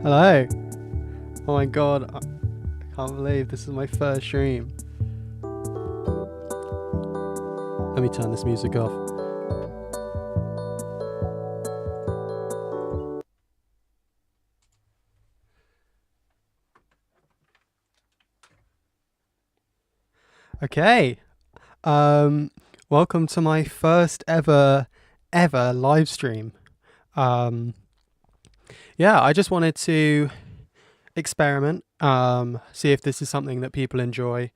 Hello. Oh my god, I can't believe this is my first stream. Let me turn this music off. Okay. Welcome to my first ever live stream. Yeah, I just wanted to experiment, see if this is something that people enjoy.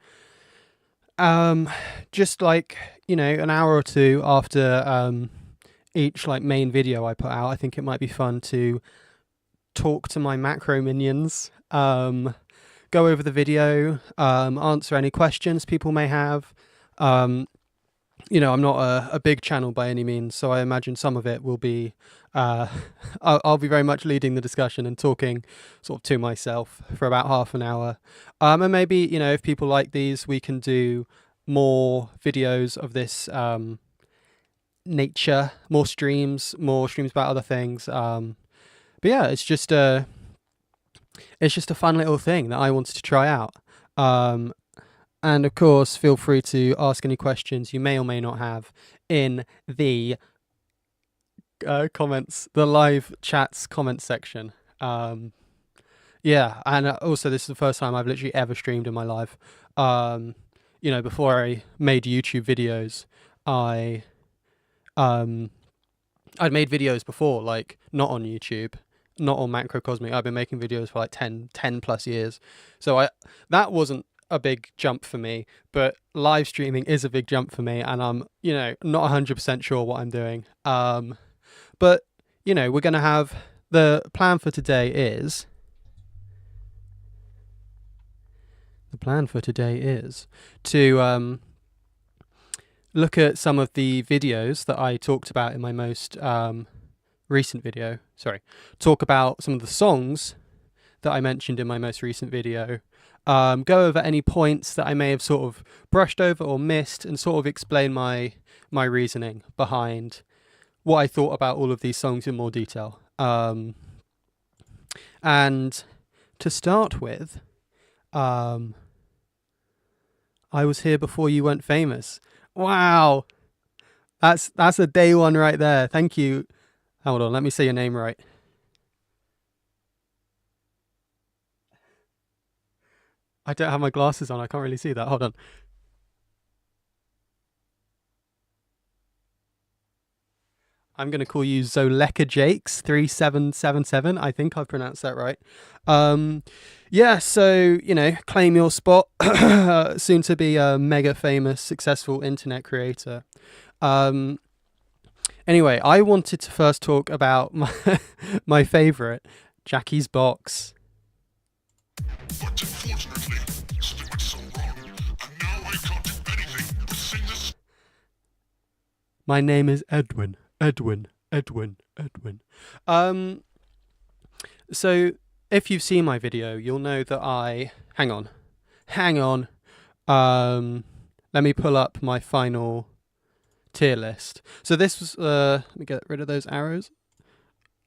Just like, an hour or two after each like main video I put out, I think it might be fun to talk to my macro minions, go over the video, answer any questions people may have. I'm not a big channel by any means, so I imagine some of it will be, I'll be very much leading the discussion and talking sort of to myself for about half an hour. And maybe, if people like these, we can do more videos of this nature, more streams about other things. But yeah, it's just a fun little thing that I wanted to try out. And of course, feel free to ask any questions you may or may not have in the comments, the live chats comments section. Yeah, and also this is the first time I've literally ever streamed in my life. Before I made YouTube videos, I'd made videos before, like not on YouTube, not on MacroCosmic. I've been making videos for like 10 plus years. So that wasn't a big jump for me, but live streaming is a big jump for me, and I'm not 100% sure what I'm doing. But we're gonna have, the plan for today is to look at some of the videos that I talked about in my most recent video. Talk about some of the songs that I mentioned in my most recent video. Go over any points that I may have sort of brushed over or missed, and sort of explain my reasoning behind what I thought about all of these songs in more detail. And to start with, I was here before you went famous. Wow, that's a day one right there. Thank you. Hold on, let me say your name right. I don't have my glasses on. I can't really see that. Hold on. I'm going to call you Zoleka Jakes 3777. I think I've pronounced that right. Yeah, so, claim your spot. Soon to be a mega famous, successful internet creator. Anyway, I wanted to first talk about my favorite, Jackie's Box. But unfortunately, something went so wrong, and now I can't do anything but sing this. My name is Edwin. So if you've seen my video, you'll know that hang on. Let me pull up my final tier list. So this was, let me get rid of those arrows.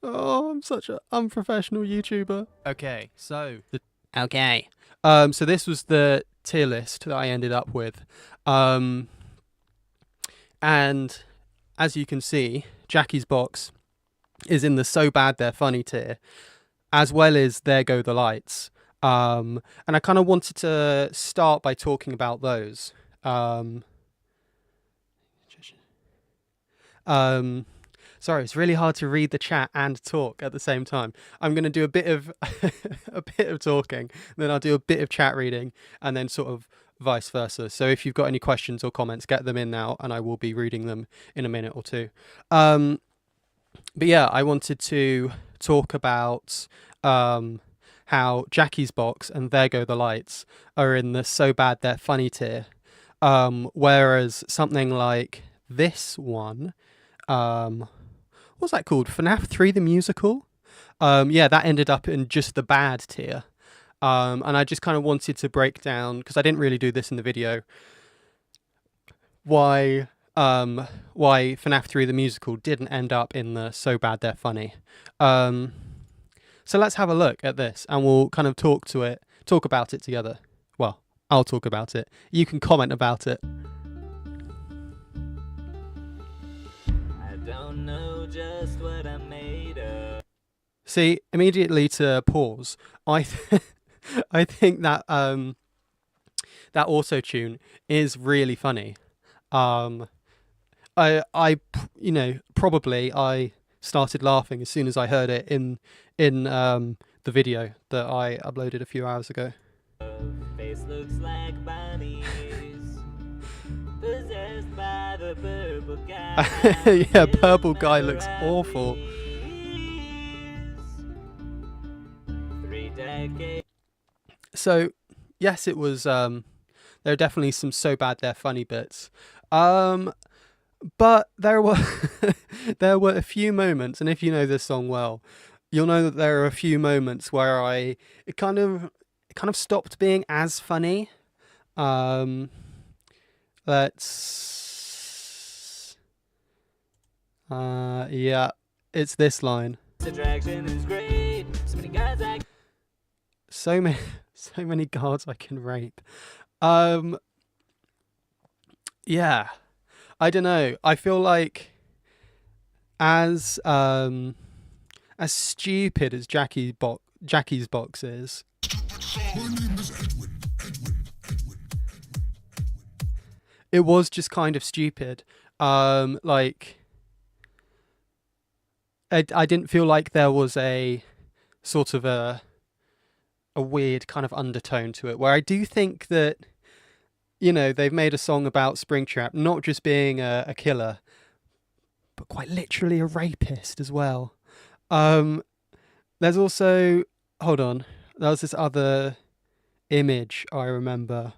Oh, I'm such an unprofessional YouTuber. Okay, so so this was the tier list that I ended up with. And as you can see, Jackie's Box is in the So Bad They're Funny tier, as well as There Go the Lights. And I kind of wanted to start by talking about those. Sorry, it's really hard to read the chat and talk at the same time. I'm going to do a bit of talking, then I'll do a bit of chat reading, and then sort of vice versa. So if you've got any questions or comments, get them in now, and I will be reading them in a minute or two. But yeah, I wanted to talk about how Jackie's Box and There Go the Lights are in the So Bad They're Funny tier, whereas something like this one, what's that called? FNAF 3 the musical? Yeah, that ended up in just the bad tier. And I just kind of wanted to break down, because I didn't really do this in the video, why FNAF 3 the musical didn't end up in the So Bad They're Funny. So let's have a look at this, and we'll kind of talk about it together. Well, I'll talk about it. You can comment about it. I don't know just what I made of. See, immediately to pause, I think that that auto tune is really funny. You know, probably I started laughing as soon as I heard it in the video that I uploaded a few hours ago. Face looks like bunnies, possessed by the purple guy. Yeah, purple guy looks awful. 3 decades. So, yes, it was. There are definitely some so bad they're funny bits. But there were there were a few moments, and if you know this song well, you'll know that there are a few moments where it kind of stopped being as funny. Let's yeah, it's this line. Attraction is great. So many guards I can rape. Yeah. I don't know. I feel like as stupid as Jackie's box is, it was just kind of stupid. Like I didn't feel like there was a sort of a weird kind of undertone to it, where I do think that, you know, they've made a song about Springtrap not just being a killer, but quite literally a rapist as well. There's also, hold on, there was this other image I remember.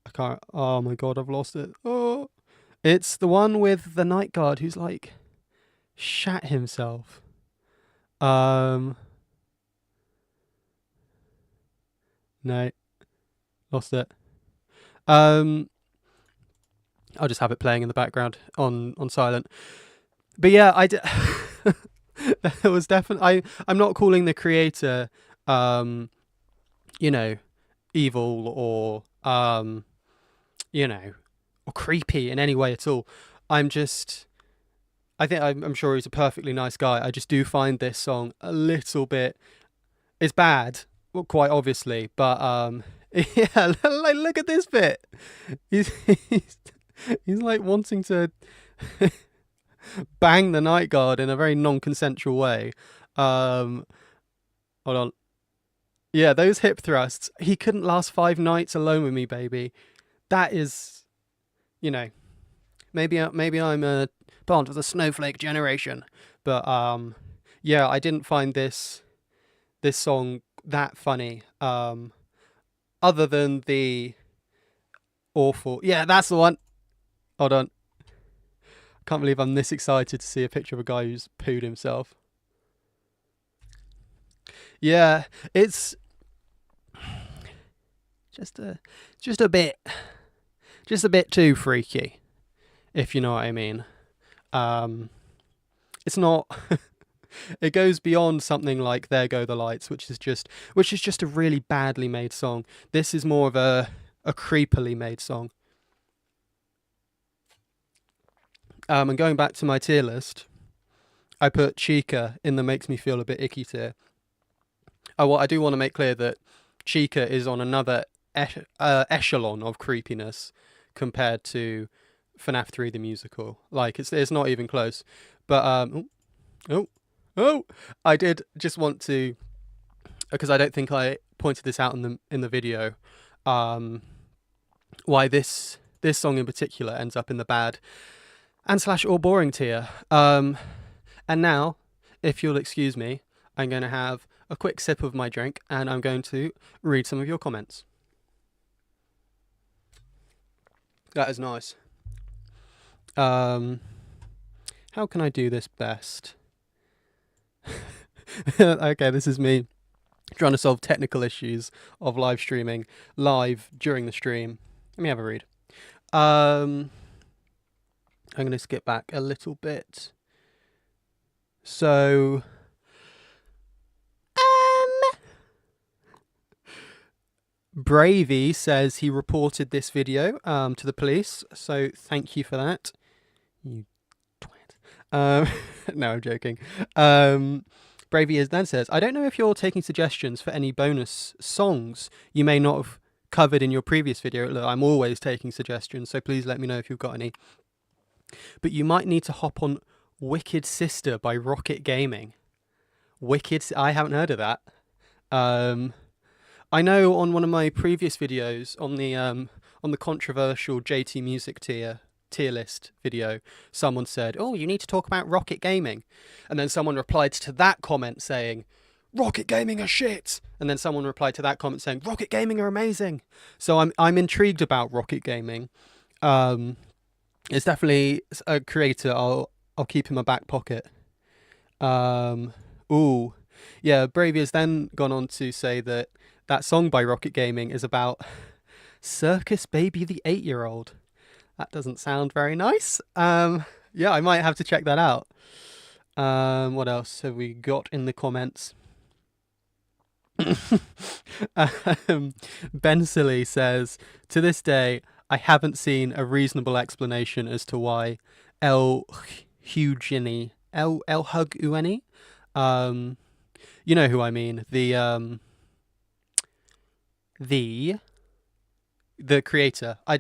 I can't, oh my god, I've lost it. Oh, it's the one with the night guard who's like shat himself. No, lost it. I'll just have it playing in the background on silent. But yeah, there was definitely. I'm not calling the creator, you know, evil or you know, or creepy in any way at all. I'm sure he's a perfectly nice guy. I just do find this song a little bit. It's bad, well, quite obviously, but yeah, like look at this bit. He's like wanting to bang the night guard in a very non-consensual way. Hold on. Yeah, those hip thrusts. He couldn't last 5 nights alone with me, baby. That is, you know, maybe I'm a part of the snowflake generation, but yeah, I didn't find this song that funny. Other than the awful. Yeah, that's the one. Hold on. Can't believe I'm this excited to see a picture of a guy who's pooed himself. Yeah, it's just a bit too freaky, if you know what I mean. It's not. It goes beyond something like "There Go the Lights," which is just a really badly made song. This is more of a creepily made song. And going back to my tier list, I put Chica in the makes me feel a bit icky tier. Well, I do want to make clear that Chica is on another echelon of creepiness compared to FNAF 3 the musical. Like it's not even close. But I did just want to, because I don't think I pointed this out in the video, why this song in particular ends up in the bad and / or boring tier. And now, if you'll excuse me, I'm going to have a quick sip of my drink and I'm going to read some of your comments. That is nice. How can I do this best? Okay, this is me trying to solve technical issues of live streaming live during the stream. Let me have a read. I'm going to skip back a little bit. So, Bravey says he reported this video to the police, so thank you for that. You twat. No, I'm joking. Bravey then says, I don't know if you're taking suggestions for any bonus songs you may not have covered in your previous video. Look, I'm always taking suggestions, so please let me know if you've got any. But you might need to hop on Wicked Sister by Rocket Gaming. I haven't heard of that. I know on one of my previous videos on the controversial JT Music tier list video, someone said, "Oh, you need to talk about Rocket Gaming," and then someone replied to that comment saying, "Rocket Gaming are shit," and then someone replied to that comment saying, "Rocket Gaming are amazing." So I'm intrigued about Rocket Gaming. It's definitely a creator. I'll keep in my back pocket. Ooh, yeah. Bravey has then gone on to say that song by Rocket Gaming is about Circus Baby the 8-year-old. That doesn't sound very nice. Yeah, I might have to check that out. What else have we got in the comments? Ben Silly says, to this day, I haven't seen a reasonable explanation as to why El Hugini, El Hug Ueni, you know who I mean, the creator. I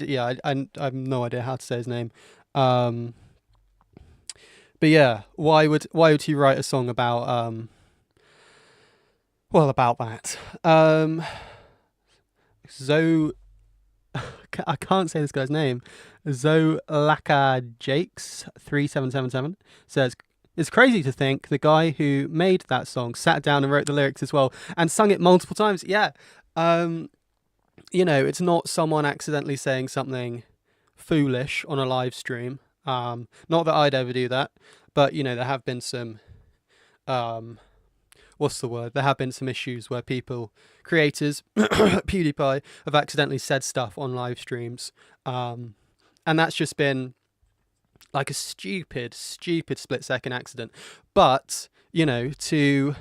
have no idea how to say his name. But yeah, why would he write a song about about that? I can't say this guy's name. Zolaka Jakes 3777 says, it's crazy to think the guy who made that song sat down and wrote the lyrics as well and sung it multiple times. Yeah. You know, it's not someone accidentally saying something foolish on a live stream. Not that I'd ever do that, but you know, there have been some what's the word? There have been some issues where creators, PewDiePie, have accidentally said stuff on live streams. And that's just been like a stupid split-second accident. But, you know, to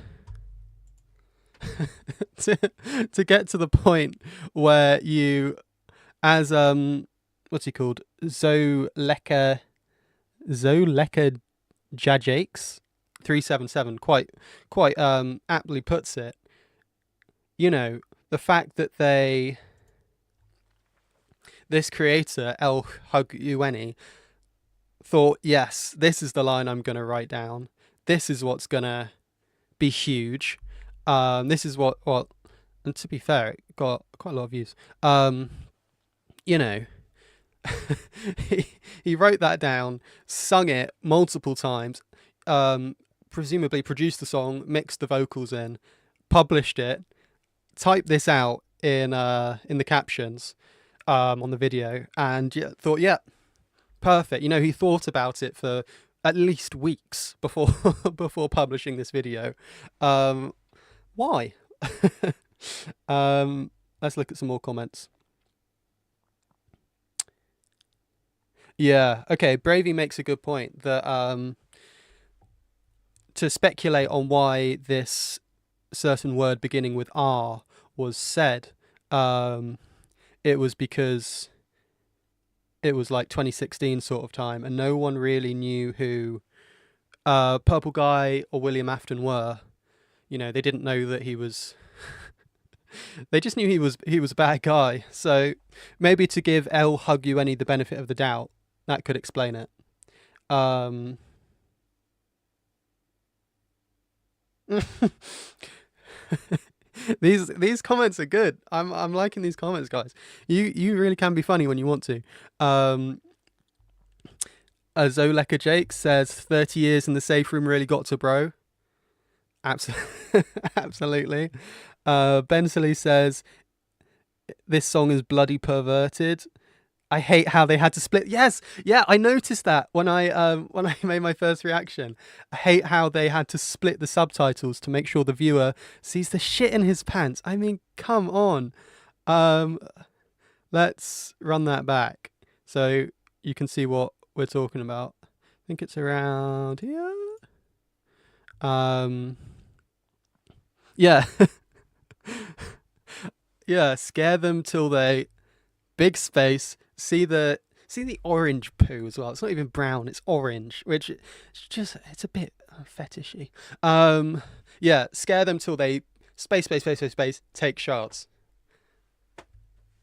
get to the point where you, as what's he called, Zoleka Jajakes 377 quite aptly puts it, you know, the fact that this creator El Hug Ueni thought, yes, this is the line I'm gonna write down, this is what's gonna be huge, this is what and to be fair, it got quite a lot of views. You know, he wrote that down, sung it multiple times, presumably produced the song, mixed the vocals in, published it, typed this out in the captions on the video, and thought, yeah, perfect. You know, he thought about it for at least weeks before publishing this video. Why? Let's look at some more comments. Yeah, okay, Bravey makes a good point that to speculate on why this certain word beginning with R was said, it was because it was like 2016 sort of time, and no one really knew who Purple Guy or William Afton were. You know, they didn't know that he was. They just knew he was a bad guy. So maybe to give El Hug Ueni the benefit of the doubt, that could explain it. These comments are good. I'm liking these comments, guys. You really can be funny when you want to. Zoleka Jake says 30 years in the safe room really got to bro. Absolutely. Ben Silly says this song is bloody perverted. I hate how they had to split. Yes, yeah, I noticed that when I made my first reaction. I hate how they had to split the subtitles to make sure the viewer sees the shit in his pants. I mean, come on. Let's run that back so you can see what we're talking about. I think it's around here. Yeah. Yeah, scare them till they big space. See the orange poo as well. It's not even brown; it's orange, which it's a bit fetishy. Yeah, scare them till they space take shots.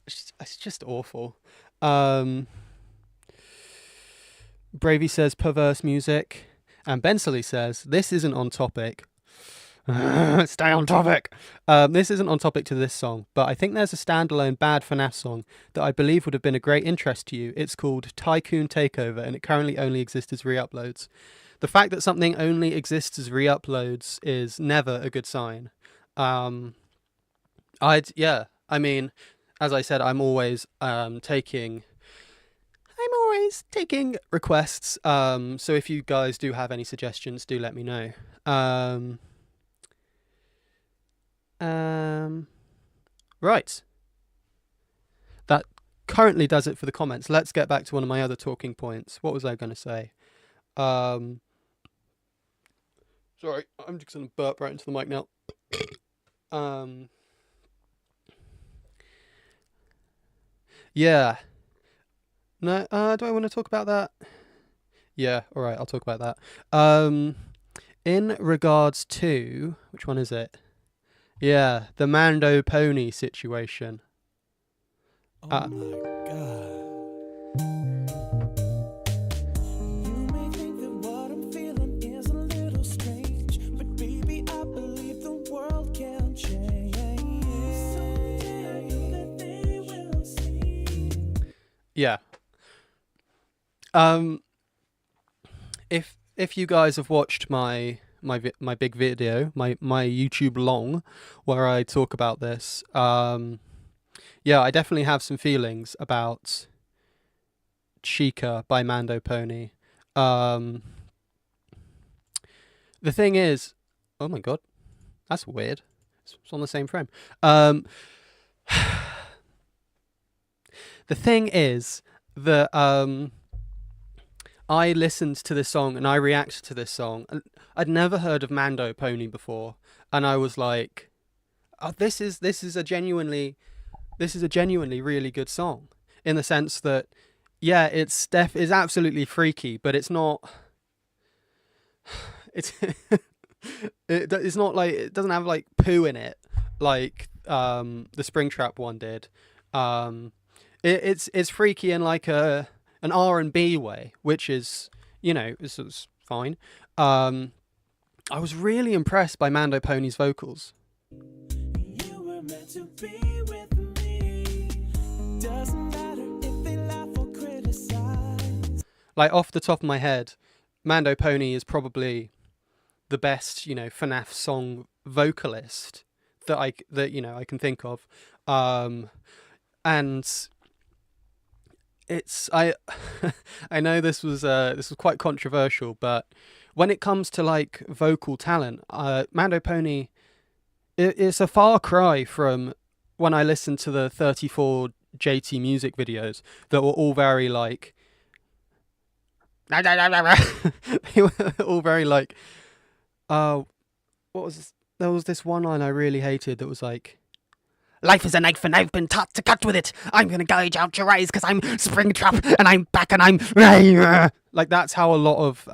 It's just awful. Um, Bravey says perverse music, and Bensley says this isn't on topic. Stay on topic. This isn't on topic to this song, but I think there's a standalone bad FNAF song that I believe would have been a great interest to you. It's called Tycoon Takeover, and it currently only exists as re-uploads. The fact that something only exists as re-uploads is never a good sign. I mean, as I said, I'm always taking requests. So if you guys do have any suggestions, do let me know. Right. That currently does it for the comments. Let's get back to one of my other talking points. What was I going to say? Sorry, I'm just going to burp right into the mic now. Yeah. No, do I want to talk about that? Yeah, all right, I'll talk about that. In regards to, which one is it? Yeah, the Mando Pony situation. Oh my god. You may think that what I'm feeling is a little strange, but baby, I believe the world can change. Someday that they will see. Yeah. If you guys have watched my big video, my YouTube long, where I talk about this, yeah, I definitely have some feelings about Chica by Mando Pony. The thing is, oh my god, that's weird. It's on the same frame. The thing is that I listened to this song and I reacted to this song. I'd never heard of Mando Pony before, and I was like, oh, this is a genuinely really good song, in the sense that, yeah, it's absolutely freaky, but it's not. It's it's not like, it doesn't have like poo in it like the Springtrap one did. It's freaky in like an R&B way, which is, is fine. I was really impressed by Mando Pony's vocals. You were meant to be with me. Doesn't matter if they laugh or criticize. Like, off the top of my head, Mando Pony is probably the best, FNAF song vocalist that I can think of. And it's I know this was quite controversial, but when it comes to like vocal talent, Mando Pony, it's a far cry from when I listened to the 34 JT music videos that were all very like they were all very like what was this? There was this one line I really hated that was like, life is a knife and I've been taught to cut with it. I'm going to gouge out your eyes because I'm Springtrap and I'm back and I'm... Like, that's how a lot of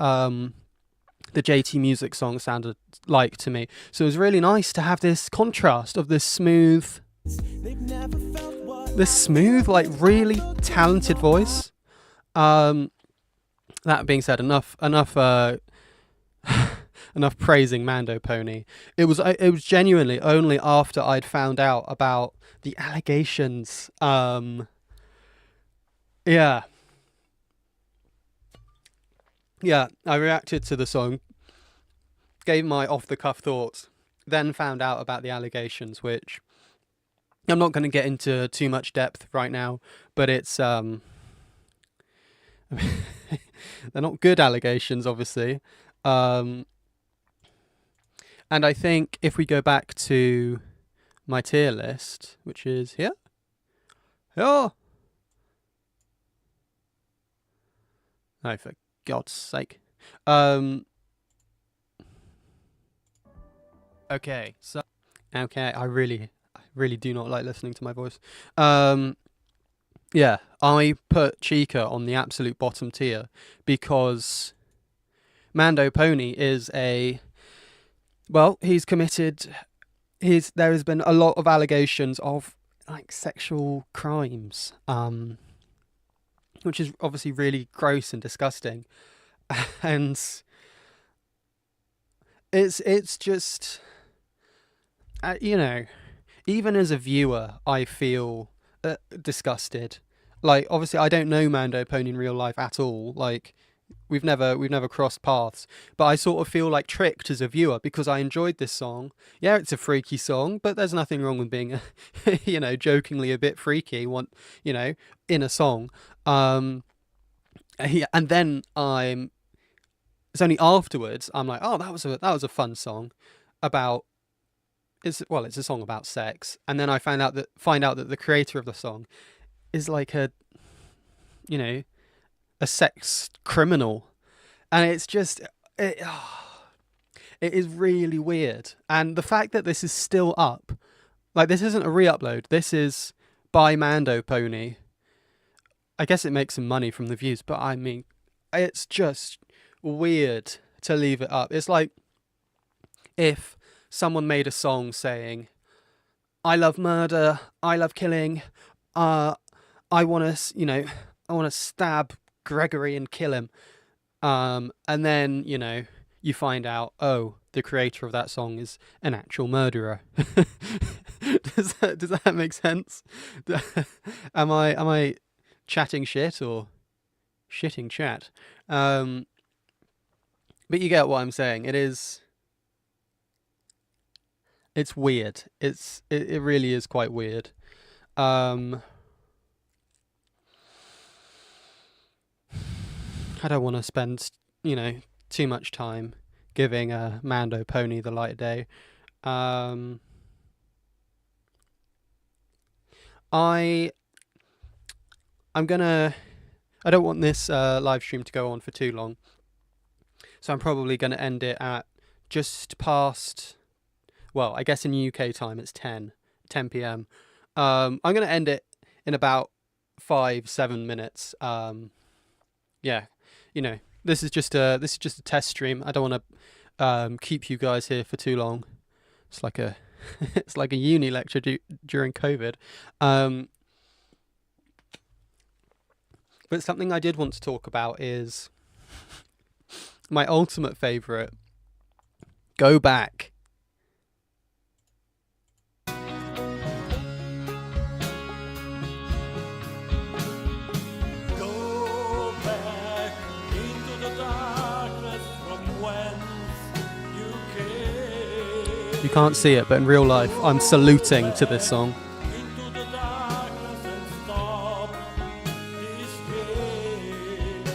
the JT music songs sounded like to me. So it was really nice to have this contrast of this smooth, like, really talented voice. That being said, enough enough praising Mando Pony. It was genuinely only after I'd found out about the allegations. Yeah, I reacted to the song, gave my off-the-cuff thoughts, then found out about the allegations, which I'm not going to get into too much depth right now, but it's they're not good allegations, obviously. And I think if we go back to my tier list, which is here. Oh, for God's sake. Okay, so I really really do not like listening to my voice. Yeah, I put Chica on the absolute bottom tier because Mando Pony is he's committed. There has been a lot of allegations of like sexual crimes, which is obviously really gross and disgusting, and it's just even as a viewer, I feel disgusted. Like, obviously, I don't know Mando Pony in real life at all. Like, we've never crossed paths, but I sort of feel like tricked as a viewer because I enjoyed this song. Yeah, it's a freaky song, but there's nothing wrong with being jokingly a bit freaky in a song. And then it's only afterwards I'm like, oh, that was a fun song about it's a song about sex. And then I find out that the creator of the song is like a sex criminal, and it's just it is really weird. And the fact that this is still up, like, this isn't a re-upload, this is by Mando Pony. I guess it makes some money from the views, but I mean, it's just weird to leave it up. It's like if someone made a song saying, I love murder, I love killing, I want to stab Gregory and kill him, and then you find out, oh, the creator of that song is an actual murderer. Does that make sense? Am I chatting shit or shitting chat? But you get what I'm saying. It's weird. It really is quite weird. I don't want to spend too much time giving Mando Pony the light of day. I don't want this live stream to go on for too long, so I'm probably going to end it at just past, well, I guess in UK time it's 10 p.m. I'm going to end it in about 5-7 minutes. Yeah, this is just a test stream. I don't want to keep you guys here for too long. It's like a it's like a uni lecture during COVID. But something I did want to talk about is my ultimate favourite, Go Back. Go back into the darkness from whence you came. You can't see it, but in real life, I'm saluting to this song. Into the darkness and stop this game.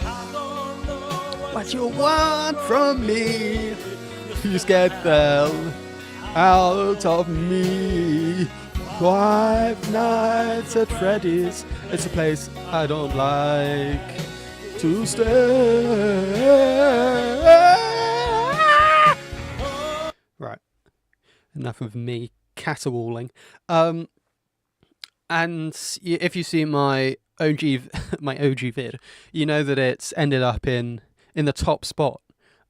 I don't know What you want from me? Please get them out of me. 5 Nights at Freddy's. It's a place I don't like to stay. Right. Enough of me caterwauling. And if you see my OG vid, you know that it's ended up in the top spot.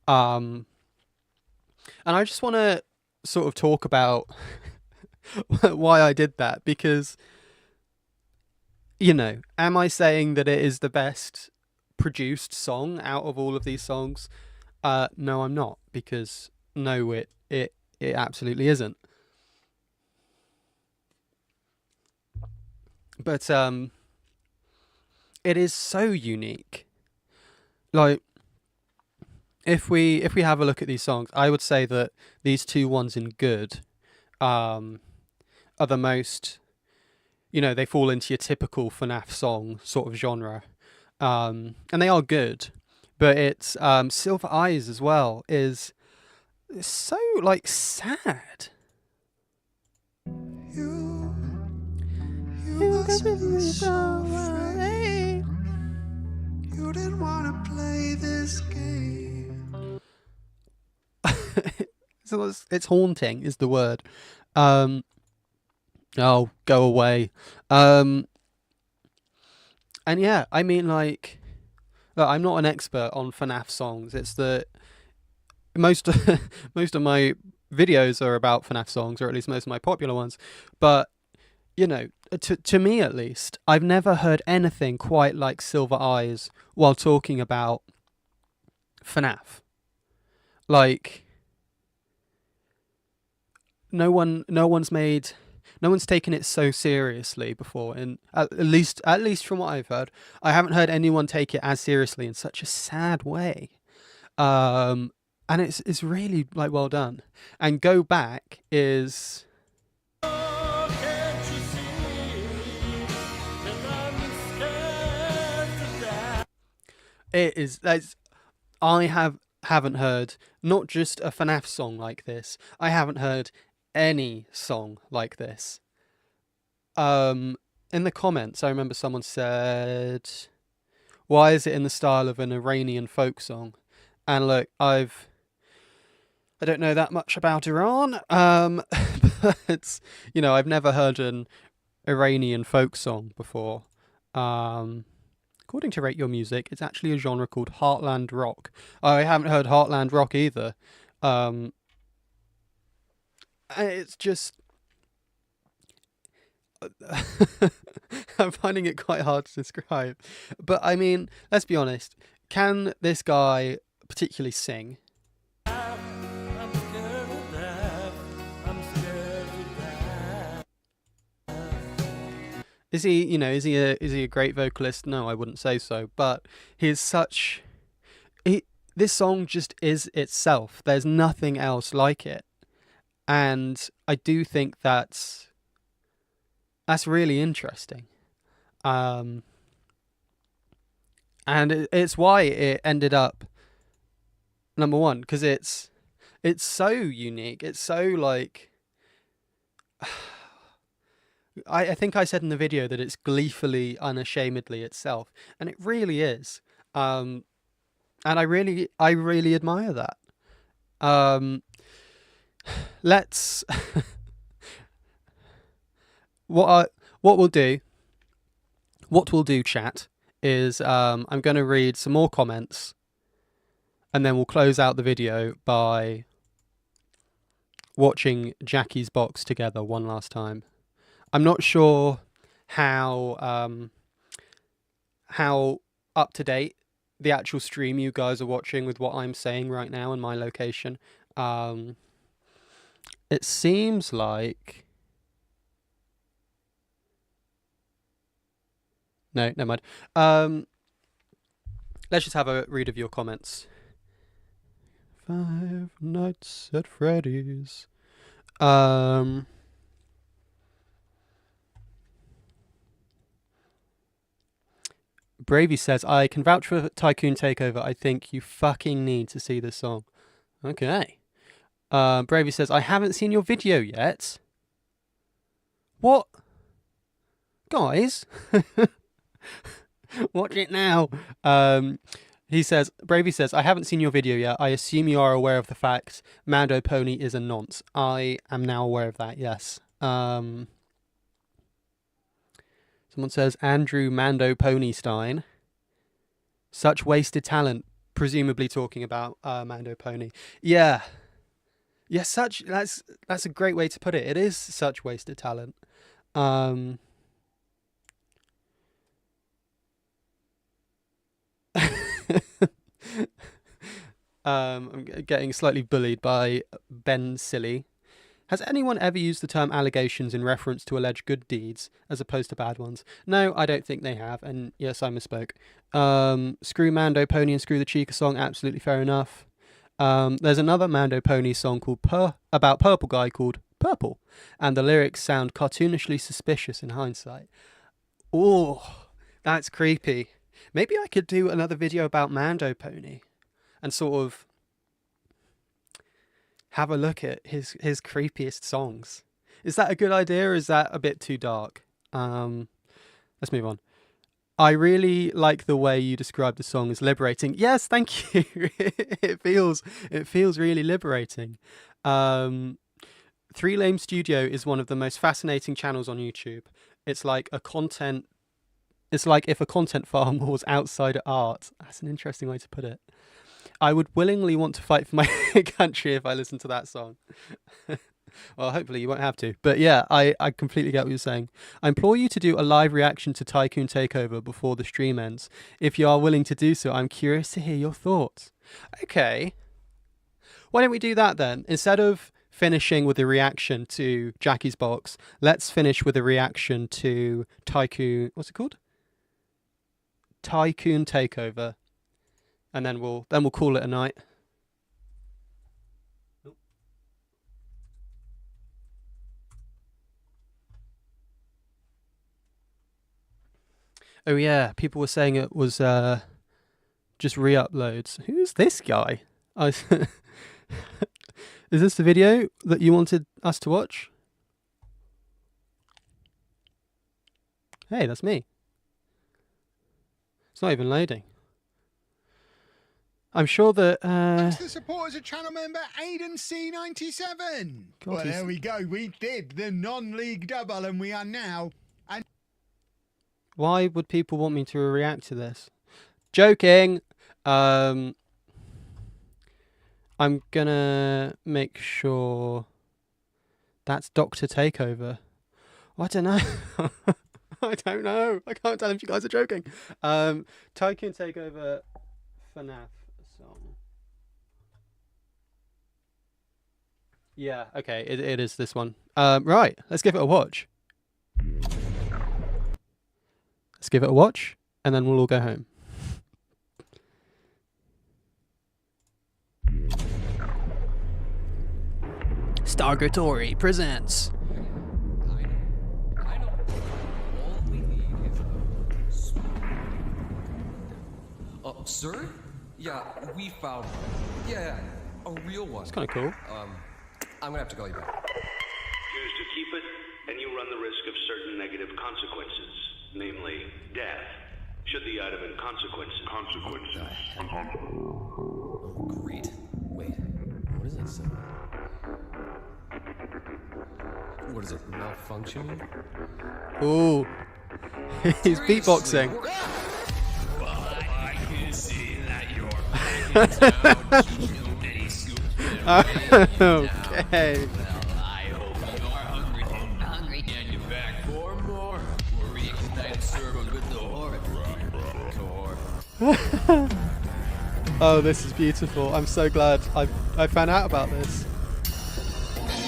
And I just want to sort of talk about why I did that, because am I saying that it is the best produced song out of all of these songs? No, I'm not, because no, it absolutely isn't. But it is so unique. Like, if we have a look at these songs, I would say that these two ones in Good are the most, they fall into your typical FNAF song sort of genre, and they are good. But it's Silver Eyes as well is so like sad. You must be so afraid. You didn't want to play this game. So it's haunting is the word. Oh, go away. Um, and yeah, I mean, like, look, I'm not an expert on FNAF songs. It's the most most of my videos are about FNAF songs, or at least most of my popular ones. But to me at least, I've never heard anything quite like Silver Eyes while talking about FNAF. Like, no one's taken it so seriously before, and at least from what I've heard, I haven't heard anyone take it as seriously in such a sad way. Um, and it's really like well done. And Go Back is it is that's I haven't heard not just a FNAF song like this. I haven't heard any song like this. Um, in the comments, I remember someone said, "Why is it in the style of an Iranian folk song?" And look, I don't know that much about Iran, but I've never heard an Iranian folk song before. Um, According to Rate Your Music, it's actually a genre called Heartland Rock. I haven't heard Heartland Rock either. Um, it's just I'm finding it quite hard to describe. But I mean, let's be honest. Can this guy particularly sing? I'm scared to death. I'm scared to death. Is he, is he a great vocalist? No, I wouldn't say so. But he's such. He, this song just is itself. There's nothing else like it, and I do think that's really interesting. Um, and it's why it ended up number one, because it's so unique. It's so like I think I said in the video that it's gleefully, unashamedly itself, and it really is. Um, and I really admire that. Um, let's what I, what we'll do, chat, is I'm going to read some more comments, and then we'll close out the video by watching Jackie's box together one last time. I'm not sure how up to date the actual stream you guys are watching with what I'm saying right now in my location. Um, it seems like no, never mind. Let's just have a read of your comments. Five Nights at Freddy's. Bravey says, I can vouch for Tycoon Takeover. I think you fucking need to see this song. Okay. Bravey says, I haven't seen your video yet. What? Guys? Watch it now. Bravey says, I haven't seen your video yet. I assume you are aware of the fact Mando Pony is a nonce. I am now aware of that, yes. Someone says, Andrew Mando Ponystein. Such wasted talent, presumably talking about Mando Pony. Yeah. Yeah, that's a great way to put it. It is such wasted talent. I'm getting slightly bullied by Ben Silly. Has anyone ever used the term allegations in reference to alleged good deeds as opposed to bad ones? No, I don't think they have, and yes, I misspoke. Screw Mando Pony and Screw the Chica song, absolutely fair enough. There's another Mando Pony song called about Purple Guy called Purple, and the lyrics sound cartoonishly suspicious in hindsight. Oh, that's creepy. Maybe I could do another video about Mando Pony and sort of have a look at his creepiest songs. Is that a good idea, or is that a bit too dark? Let's move on. I really like the way you describe the song as liberating. Yes, thank you. It feels really liberating. Three Lame Studio is one of the most fascinating channels on YouTube. It's like a content. It's like if a content farm was outside of art. That's an interesting way to put it. I would willingly want to fight for my country if I listened to that song. Well, hopefully you won't have to. But yeah, I completely get what you're saying. I implore you to do a live reaction to Tycoon Takeover before the stream ends. If you are willing to do so, I'm curious to hear your thoughts. Okay. Why don't we do that then? Instead of finishing with a reaction to Jackie's Box, let's finish with a reaction to Tycoon... What's it called? Tycoon Takeover. And then we'll call it a night. Oh yeah, people were saying it was just re-uploads. Who's this guy? Is this the video that you wanted us to watch? Hey, that's me. It's not even loading. I'm sure that... Thanks to the supporters of channel member Aiden C97. God, Well, there we go. We did the non-league double, and we are now... Why would people want me to react to this? Joking! I'm gonna make sure... That's Dr. Takeover. Oh, I don't know. I don't know. I can't tell if you guys are joking. Tycoon Takeover FNAF song. Yeah, okay, it is this one. Right, let's give it a watch. Let's give it a watch, and then we'll all go home. Stargatori presents. I know. All we need is sir? Yeah, we found one. Yeah, a real one. It's kind of cool. I'm gonna have to call you back. Choose to keep it, and you run the risk of certain negative consequences, namely death, should the item in consequence. Oh, great. Wait, what is that sound? What is it, malfunctioning? Ooh. He's beatboxing. I can see that you're back in town. Okay. Well, I hope you're hungry. And you're back for more. We're reignited server with the horror. Oh, this is beautiful. I'm so glad I found out about this.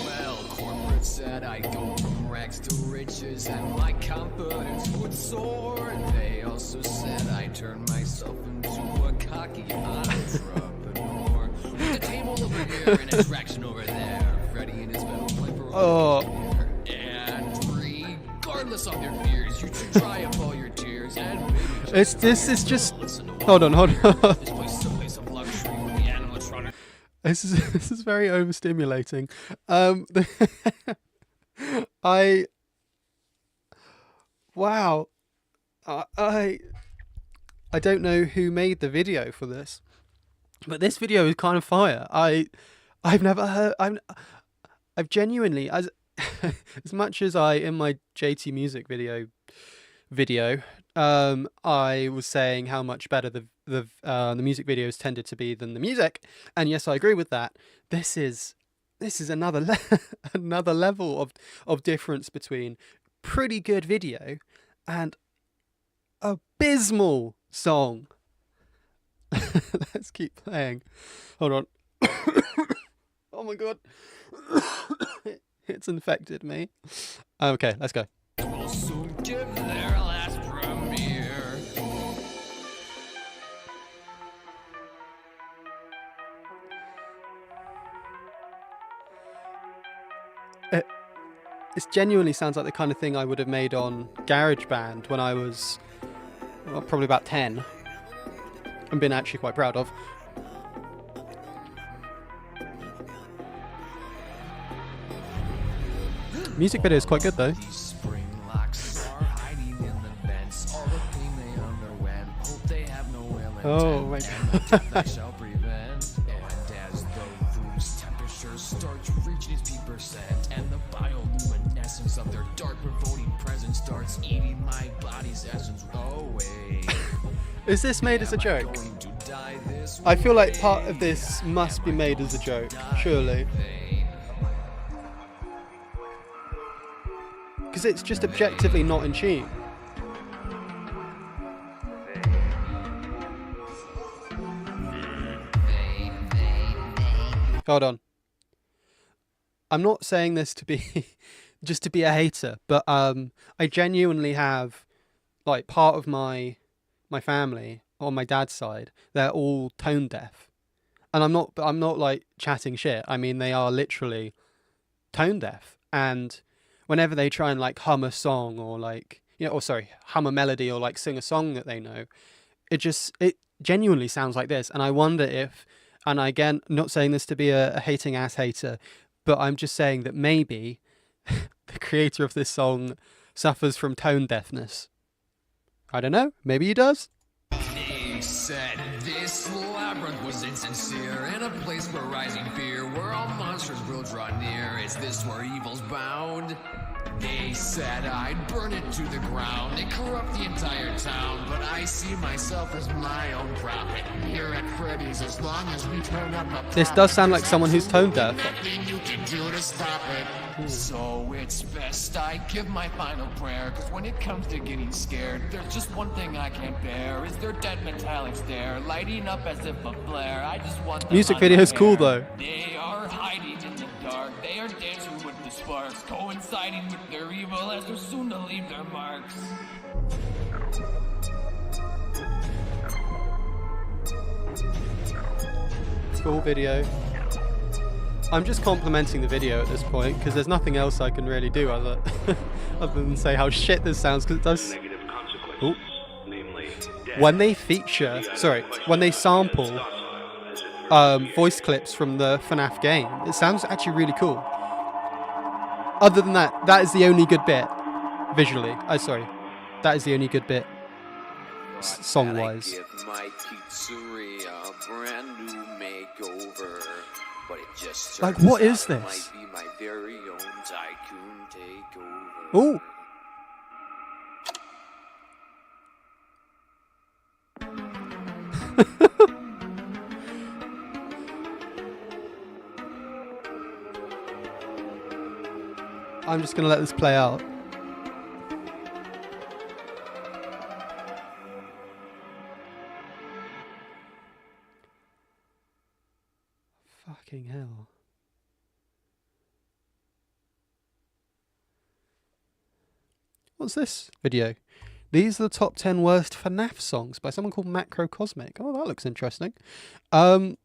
Well, corporate said I'd go from rags to riches and my confidence would soar. They also said I'd turn myself into a cocky entrepreneur. With a table over here and a traction over there. Freddy and his metal play for all And regardless of your fears, you should dry up all your tears and maybe This is just... Hold on. this place is a place of luxury with the animatronic. This is very overstimulating. Wow. I don't know who made the video for this, but this video is kind of fire. I've never heard. I've genuinely, as much as I in my JT music video, I was saying how much better the music videos tended to be than the music, and yes, I agree with that. This is another another level of difference between pretty good video and abysmal song. Let's keep playing. Hold on. Oh my god. It's infected me. Okay, let's go. Will soon give their last premiere. It genuinely sounds like the kind of thing I would have made on GarageBand when I was probably about 10 and been actually quite proud of. Music video is quite good though. These spring locks are hiding in the vents. All the pain they underwent. Hope they have no ill intent. Oh my And the death I shall prevent. And as though those temperature monsters start reaching its peak percent, and the bioluminescence of their dark revolting presence starts eating my body's essence away. Is this made as a joke? I feel like part of this must be made as a joke, surely. Because it's just objectively not in tune. Hold on. I'm not saying this to be just to be a hater, but I genuinely have, like, part of my family on my dad's side, they're all tone deaf. And I'm not like chatting shit. I mean, they are literally tone deaf. And whenever they try and like hum a song or like, hum a melody or like sing a song that they know, it genuinely sounds like this. And I wonder if, and again, not saying this to be a hating ass hater, but I'm just saying that maybe the creator of this song suffers from tone deafness. I don't know. Maybe he does. He said this labyrinth was insincere, in a place for rising fear, where all monsters will draw near. Is this where evil's bound? They said I'd burn it to the ground and corrupt the entire town, but I see myself as my own prophet. Here at Freddy's, as long as we turn up a This does sound like someone who's tone deaf. nothing you can do to stop it. So it's best I give my final prayer, cause when it comes to getting scared, there's just one thing I can't bear, is their dead metallic stare, lighting up as if a flare. I just want them Music on video my is cool hair. though. They are hiding in the dark, they are dancing with the sparks, coinciding with their evil as they're soon to leave their marks. Cool video. I'm just complimenting the video at this point because there's nothing else I can really do other than say how shit this sounds, because it does. Negative consequences, Ooh. namely death. When they sample voice clips from the FNAF game, it sounds actually really cool. Other than that, that is the only good bit visually. That is the only good bit song-wise. Give my pizzeria a brand new makeover, but it just Like, turns what is out it this? might be my very own tycoon takeover. Ooh. I'm just gonna let this play out. Fucking hell. What's this video? These are the top 10 worst FNAF songs by someone called MacroCosmic. Oh, that looks interesting. Look,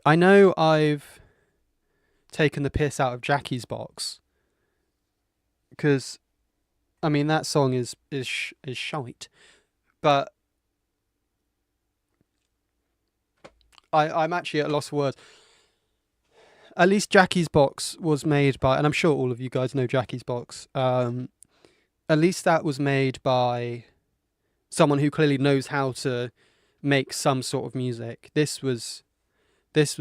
I know I've taken the piss out of Jackie's Box, because, I mean, that song is shite. But I'm actually at a loss for words. At least Jackie's Box was made by, and I'm sure all of you guys know Jackie's Box. At least that was made by someone who clearly knows how to make some sort of music. This was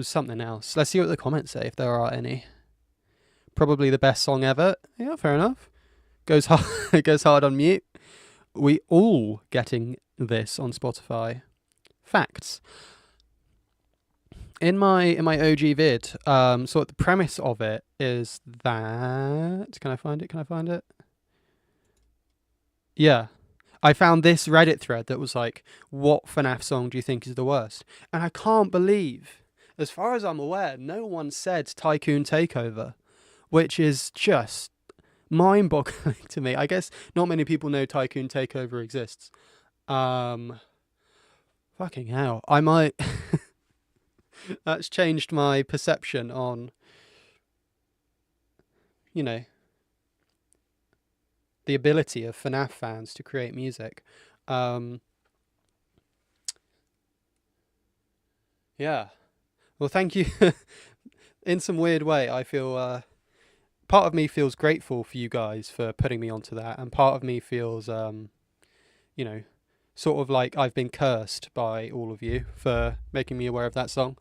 something else. Let's see what the comments say, if there are any. Probably the best song ever. Yeah, fair enough. Goes hard. It goes hard on mute. We all getting this on Spotify. Facts. In my OG vid, so the premise of it is that, can I find it? Yeah. I found this Reddit thread that was like, what FNAF song do you think is the worst? And I can't believe, as far as I'm aware, no one said Tycoon Takeover, which is just mind-boggling to me. I guess not many people know Tycoon Takeover exists. Fucking hell. I might... That's changed my perception on, the ability of FNAF fans to create music. Yeah. Well, thank you. In some weird way, I feel... part of me feels grateful for you guys for putting me onto that, and part of me feels, sort of like I've been cursed by all of you for making me aware of that song.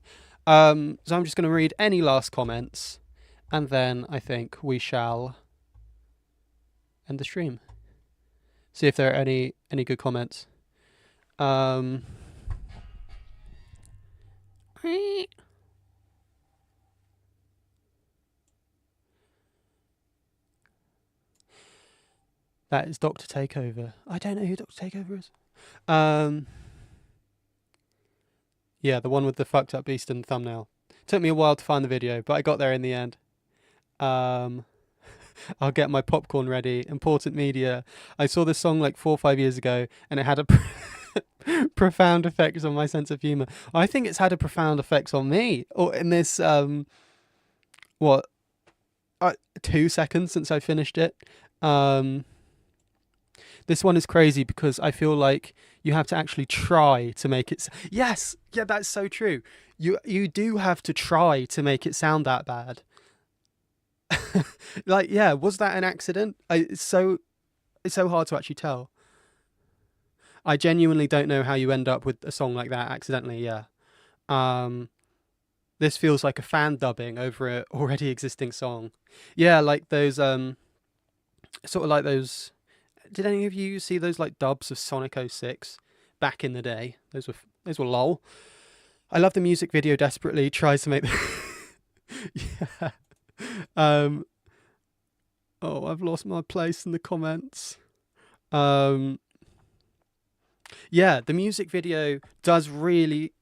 So I'm just going to read any last comments, and then I think we shall end the stream. See if there are any good comments. That is Dr. Takeover. I don't know who Dr. Takeover is. Yeah, the one with the fucked up beast in the thumbnail. Took me a while to find the video, but I got there in the end. I'll get my popcorn ready. Important media. I saw this song like 4 or 5 years ago, and it had a profound effect on my sense of humor. I think it's had a profound effect on me. Or in this, 2 seconds since I finished it. This one is crazy because I feel like you have to actually try to make it. Yes, yeah, that's so true. You do have to try to make it sound that bad. Like, yeah, was that an accident? It's so hard to actually tell. I genuinely don't know how you end up with a song like that accidentally. Yeah. This feels like a fan dubbing over an already existing song. Yeah, like those sort of like those. Did any of you see those like dubs of Sonic 06 back in the day? Those were lol. I love the music video desperately tries to make yeah. Oh, I've lost my place in the comments. Yeah, the music video does really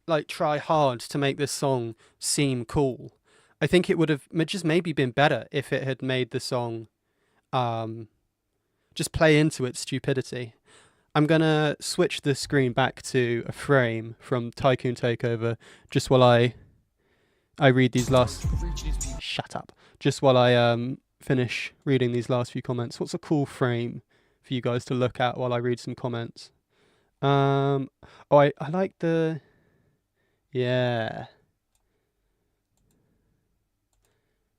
like try hard to make this song seem cool. I think it would have just maybe been better if it had made the song just play into its stupidity. I'm gonna switch the screen back to a frame from Tycoon Takeover just while I read these last. Shut up. Just while I finish reading these last few comments. What's a cool frame for you guys to look at while I read some comments? I like the. Yeah.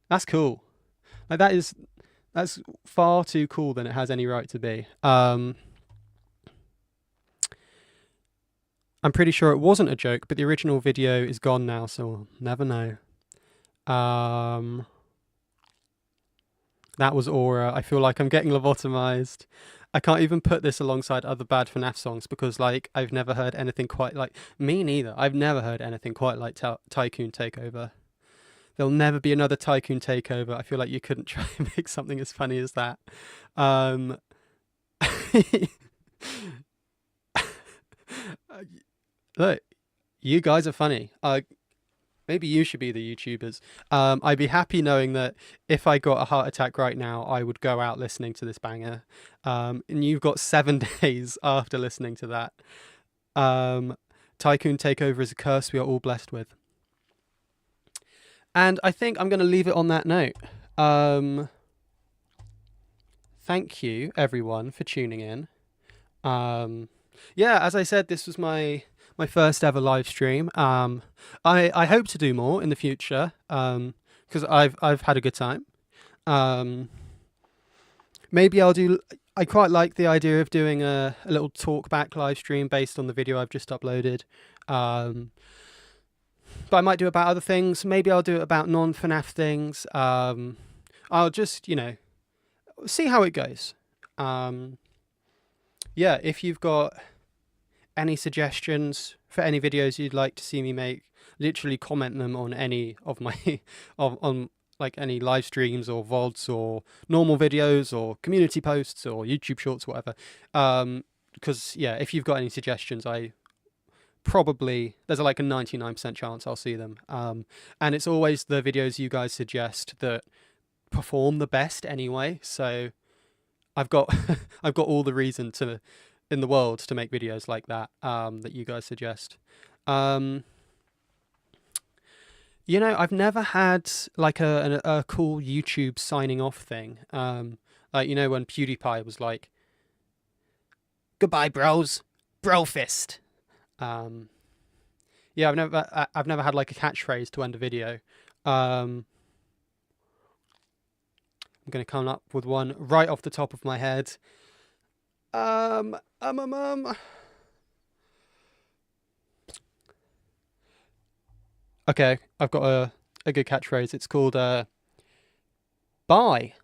That's cool. Like that's far too cool than it has any right to be. I'm pretty sure it wasn't a joke, but the original video is gone now, so we'll never know. That was Aura. I feel like I'm getting lobotomized. I can't even put this alongside other bad FNAF songs because, like, I've never heard anything quite like... Me neither. I've never heard anything quite like Tycoon Takeover. There'll never be another Tycoon Takeover. I feel like you couldn't try and make something as funny as that. Look, you guys are funny. Maybe you should be the YouTubers. I'd be happy knowing that if I got a heart attack right now, I would go out listening to this banger. And you've got 7 days after listening to that. Tycoon Takeover is a curse we are all blessed with. And I think I'm going to leave it on that note. Thank you, everyone, for tuning in. Yeah, as I said, this was my first ever live stream. I hope to do more in the future because I've had a good time. Maybe I'll do. I quite like the idea of doing a little talkback live stream based on the video I've just uploaded. But I might do it about other things. Maybe I'll do it about non-FNAF things. I'll just, see how it goes. Yeah, if you've got any suggestions for any videos you'd like to see me make, literally comment them on any of my on like any live streams or VODs or normal videos or community posts or YouTube shorts, whatever. Because yeah, if you've got any suggestions, there's like a 99% chance I'll see them. And it's always the videos you guys suggest that perform the best anyway. So I've got all the reason in the world to make videos like that that you guys suggest. I've never had like a cool YouTube signing off thing. Like when PewDiePie was like, "Goodbye, bros, bro fist." Yeah, I've never had like a catchphrase to end a video. I'm gonna come up with one right off the top of my head. Okay, I've got a good catchphrase. It's called bye.